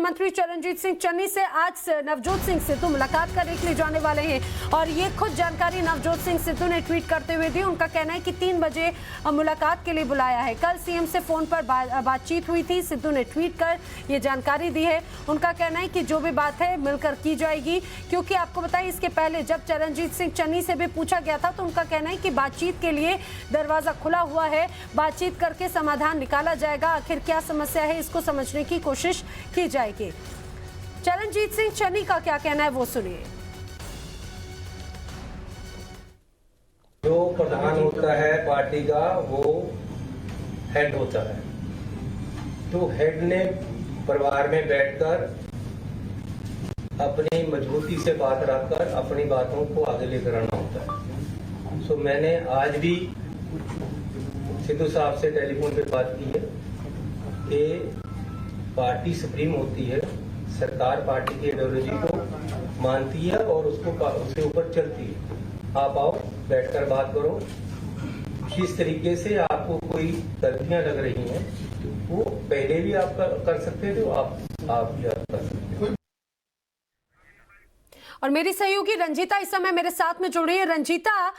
मुख्यमंत्री चरणजीत सिंह चन्नी से आज नवजोत सिंह सिद्धू मुलाकात करने के लिए जाने वाले हैं और ये खुद जानकारी नवजोत सिंह सिद्धू ने ट्वीट करते हुए दी। उनका कहना है कि 3 बजे मुलाकात के लिए बुलाया है। कल सीएम से फोन पर बातचीत हुई थी। सिद्धू ने ट्वीट कर ये जानकारी दी है। उनका कहना है कि जो भी बात है मिलकर की जाएगी, क्योंकि आपको बताएं इसके पहले जब चरणजीत सिंह चन्नी से भी पूछा गया था तो उनका कहना है कि बातचीत के लिए दरवाजा खुला हुआ है, बातचीत करके समाधान निकाला जाएगा। आखिर क्या समस्या है इसको समझने की कोशिश की जाएगी। चरणजीत सिंह चन्नी का क्या कहना है वो सुनिए। जो प्रधान होता है पार्टी का वो हेड होता है, तो हेड ने परिवार में बैठकर अपनी मजबूती से बात रखकर अपनी बातों को आगे लेकर आना होता है। सो मैंने आज भी सिद्धू साहब से टेलीफोन पे बात की है कि पार्टी सुप्रीम होती है, सरकार पार्टी की आइडियोलॉजी को मानती है और उसके ऊपर चलती है। आप आओ, बैठकर बात करो। जिस तरीके से आपको कोई गलतियां लग रही हैं वो पहले भी आप कर सकते थे, आप भी कर सकते हैं। और मेरी सहयोगी रंजीता इस समय मेरे साथ में जुड़ रही है। रंजीता,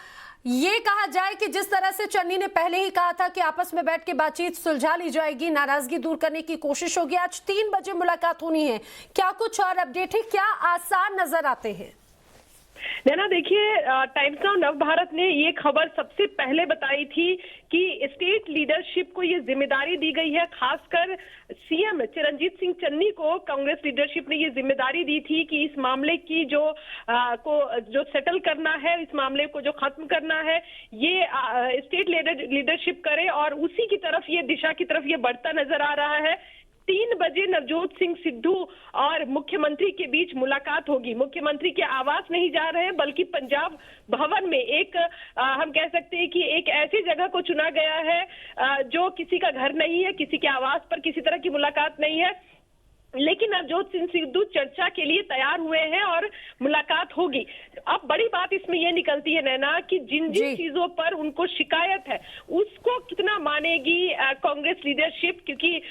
ये कहा जाए कि जिस तरह से चन्नी ने पहले ही कहा था कि आपस में बैठ के बातचीत सुलझा ली जाएगी, नाराजगी दूर करने की कोशिश होगी, आज 3 बजे मुलाकात होनी है, क्या कुछ और अपडेट है, क्या आसार नजर आते हैं? नैना देखिए, टाइम्स नाउ नव भारत ने ये खबर सबसे पहले बताई थी कि स्टेट लीडरशिप को ये जिम्मेदारी दी गई है। खासकर सीएम चरणजीत सिंह चन्नी को कांग्रेस लीडरशिप ने ये जिम्मेदारी दी थी कि इस मामले की जो सेटल करना है, इस मामले को जो खत्म करना है, ये स्टेट लीडरशिप करे और उसी की तरफ ये दिशा की तरफ ये बढ़ता नजर आ रहा है। 3 बजे नवजोत सिंह सिद्धू और मुख्यमंत्री के बीच मुलाकात होगी। मुख्यमंत्री के आवास नहीं जा रहे हैं बल्कि पंजाब भवन में एक हम कह सकते हैं कि एक ऐसी जगह को चुना गया है जो किसी का घर नहीं है, किसी के आवास पर किसी तरह की मुलाकात नहीं है, लेकिन नवजोत सिंह सिद्धू चर्चा के लिए तैयार हुए हैं और मुलाकात होगी। अब बड़ी बात इसमें यह निकलती है नैना कि जिन चीजों पर उनको शिकायत है उसको कितना मानेगी कांग्रेस लीडरशिप, क्योंकि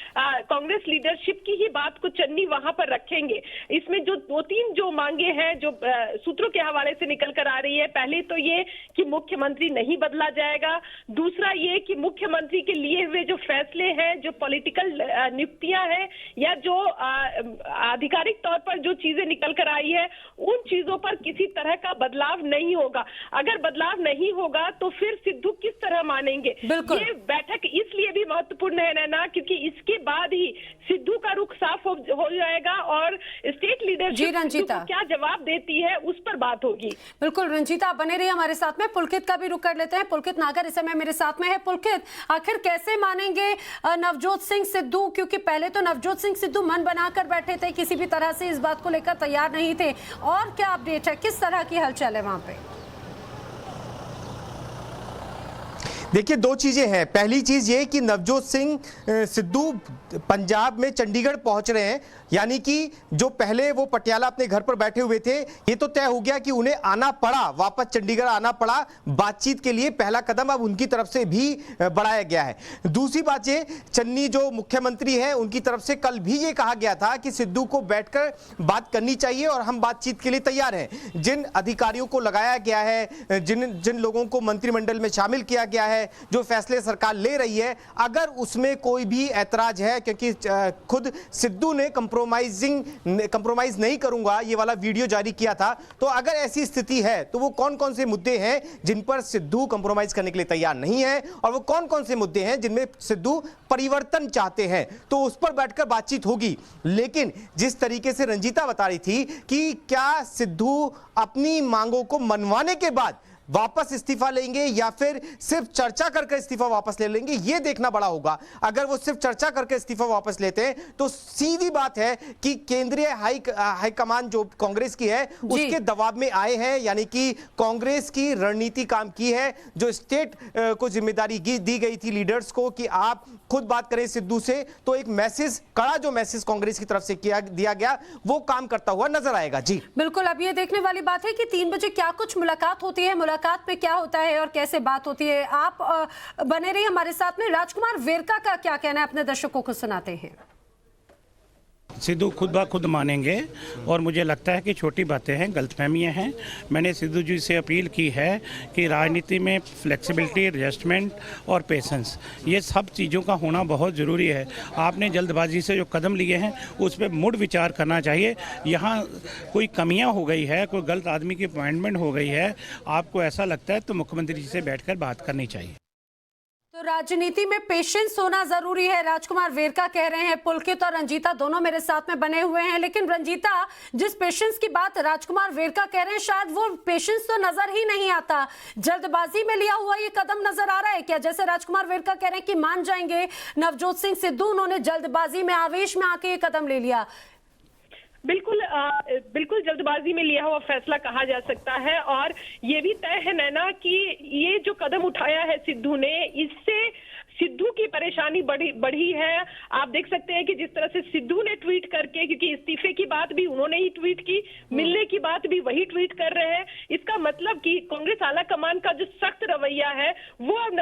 कांग्रेस लीडरशिप की ही बात को चन्नी वहां पर रखेंगे। इसमें जो 2-3 जो मांगे हैं जो सूत्रों के हवाले से निकल कर आ रही है, पहले तो ये कि मुख्यमंत्री नहीं बदला जाएगा, दूसरा ये कि मुख्यमंत्री के लिए हुए जो फैसले हैं, जो पॉलिटिकल नियुक्तियां हैं या जो आधिकारिक तौर पर जो चीजें निकल कर आई है उन चीजों पर किसी तरह का बदलाव नहीं होगा। अगर बदलाव नहीं होगा तो फिर सिद्धू किस तरह मानेंगे? ये बैठक इसलिए भी महत्वपूर्ण है नैना क्योंकि इसके बाद ही सिद्धू का रुख साफ हो जाएगा और स्टेट लीडरशिप सिद्धू को क्या जवाब देती है उस पर बात होगी। बिल्कुल रंजीता, बने रहिए हमारे साथ में। पुलकित का भी रुख कर लेते हैं। पुलकित नागर इस समय मेरे साथ में है। पुलकित, आखिर कैसे मानेंगे नवजोत सिंह सिद्धू, क्योंकि पहले तो नवजोत सिंह सिद्धू मन बनाकर बैठे थे, किसी भी तरह से इस बात को लेकर तैयार नहीं थे, और क्या अपडेट है, किस तरह की हलचल है वहां पे? देखिए, 2 चीजें हैं। पहली चीज ये कि नवजोत सिंह सिद्धू पंजाब में चंडीगढ़ पहुंच रहे हैं, यानी कि जो पहले वो पटियाला अपने घर पर बैठे हुए थे, ये तो तय हो गया कि उन्हें आना पड़ा, वापस चंडीगढ़ आना पड़ा बातचीत के लिए। पहला कदम अब उनकी तरफ से भी बढ़ाया गया है। दूसरी बात ये, चन्नी जो मुख्यमंत्री हैं उनकी तरफ से कल भी ये कहा गया था कि सिद्धू को बैठकर बात करनी चाहिए और हम बातचीत के लिए तैयार हैं। जिन अधिकारियों को लगाया गया है, जिन लोगों को मंत्रिमंडल में शामिल किया गया है, जो फैसले सरकार ले रही है, अगर उसमें कोई भी ऐतराज है, क्योंकि खुद सिद्धू ने कंप्रोमाइज नहीं करूंगा ये वाला वीडियो जारी किया था, तो अगर ऐसी स्थिति है तो वो कौन कौन से मुद्दे हैं जिन पर सिद्धू कंप्रोमाइज करने के लिए तैयार नहीं है और वो कौन कौन से मुद्दे हैं जिनमें सिद्धू परिवर्तन चाहते हैं, तो उस पर बैठकर बातचीत होगी। लेकिन जिस तरीके से रंजीता बता रही थी कि क्या सिद्धू अपनी मांगों को मनवाने के बाद वापस इस्तीफा लेंगे या फिर सिर्फ चर्चा करके इस्तीफा वापस ले लेंगे, यह देखना बड़ा होगा। अगर वो सिर्फ चर्चा करके इस्तीफा वापस लेते हैं तो सीधी बात है कि केंद्रीय हाईकमान जो कांग्रेस की है उसके दबाव में आए हैं, यानी कि कांग्रेस की रणनीति काम की है। जो स्टेट को जिम्मेदारी दी गई थी लीडर्स को कि आप खुद बात करें सिद्धू से, तो एक मैसेज, कड़ा जो मैसेज कांग्रेस की तरफ से दिया गया, वो काम करता हुआ नजर आएगा। जी बिल्कुल, अब ये देखने वाली बात है कि 3 बजे क्या कुछ मुलाकात होती है, मुलाकात पे क्या होता है और कैसे बात होती है। आप बने रहिए हमारे साथ में। राजकुमार वेरका का क्या कहना है, अपने दर्शकों को सुनाते हैं। सिद्धू खुद ब खुद मानेंगे और मुझे लगता है कि छोटी बातें हैं, गलतफहमियां हैं। मैंने सिद्धू जी से अपील की है कि राजनीति में फ्लेक्सिबिलिटी, एडजस्टमेंट और पेशेंस, ये सब चीज़ों का होना बहुत ज़रूरी है। आपने जल्दबाजी से जो कदम लिए हैं उस पर मुड़ विचार करना चाहिए। यहाँ कोई कमियां हो गई है, कोई गलत आदमी की अपॉइंटमेंट हो गई है, आपको ऐसा लगता है तो मुख्यमंत्री जी से बैठकर बात करनी चाहिए। तो राजनीति में पेशेंस होना जरूरी है, राजकुमार वेरका कह रहे हैं। पुलकित और रंजीता दोनों मेरे साथ में बने हुए हैं, लेकिन रंजीता, जिस पेशेंस की बात राजकुमार वेरका कह रहे हैं, शायद वो पेशेंस तो नजर ही नहीं आता। जल्दबाजी में लिया हुआ ये कदम नजर आ रहा है क्या? जैसे राजकुमार वेरका कह रहे हैं कि मान जाएंगे नवजोत सिंह सिद्धू, उन्होंने जल्दबाजी में, आवेश में आके ये कदम ले लिया। बिल्कुल जल्दबाजी में लिया हुआ फैसला कहा जा सकता है। और ये भी तय है नैना कि ये जो कदम उठाया है सिद्धू ने, इससे सिद्धू की परेशानी बढ़ी है। आप देख सकते हैं कि जिस तरह से सिद्धू ने ट्वीट करके, क्योंकि इस्तीफे की बात भी उन्होंने ही ट्वीट की, मिलने की बात भी वही ट्वीट कर रहे हैं। इसका मतलब कि कांग्रेस आला कमान का जो सख्त रवैया है वो अब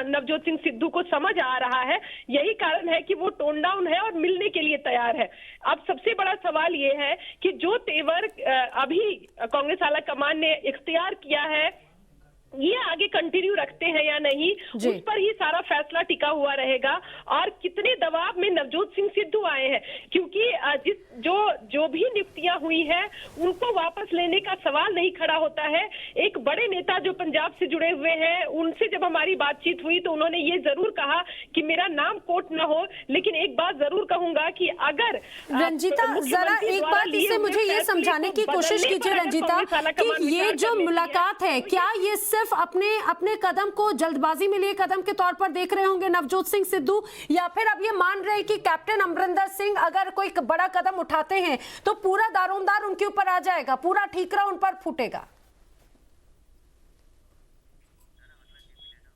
नवजोत सिंह सिद्धू को समझ आ रहा है। यही कारण है कि वो टोन डाउन है और मिलने के लिए तैयार है। अब सबसे बड़ा सवाल ये है कि जो तेवर अभी कांग्रेस आला कमान ने इख्तियार किया है, ये आगे कंटिन्यू रखते हैं या नहीं, उस पर ही सारा फैसला टिका हुआ रहेगा। और कितने दबाव में नवजोत सिंह सिद्धू आए हैं, क्योंकि जो भी नियुक्तियां हुई हैं उनको वापस लेने का सवाल नहीं खड़ा होता है। एक बड़े नेता जो पंजाब से जुड़े हुए हैं, उनसे जब हमारी बातचीत हुई तो उन्होंने ये जरूर कहा कि मेरा नाम कोट न हो, लेकिन एक बात जरूर कहूंगा कि अगर रंजीता, जरा एक बात इससे मुझे ये समझाने की कोशिश कीजिए रंजीता, कि ये जो मुलाकात है, क्या ये सिर्फ अपने कदम को जल्दबाजी में लिए कदम के तौर पर देख रहे होंगे नवजोत सिंह सिद्धू, या फिर अब ये मान रहे हैं कि कैप्टन अमरिंदर सिंह अगर कोई बड़ा कदम उठाते हैं तो पूरा दारोमदार उनके ऊपर आ जाएगा, पूरा ठीकरा उन पर फूटेगा?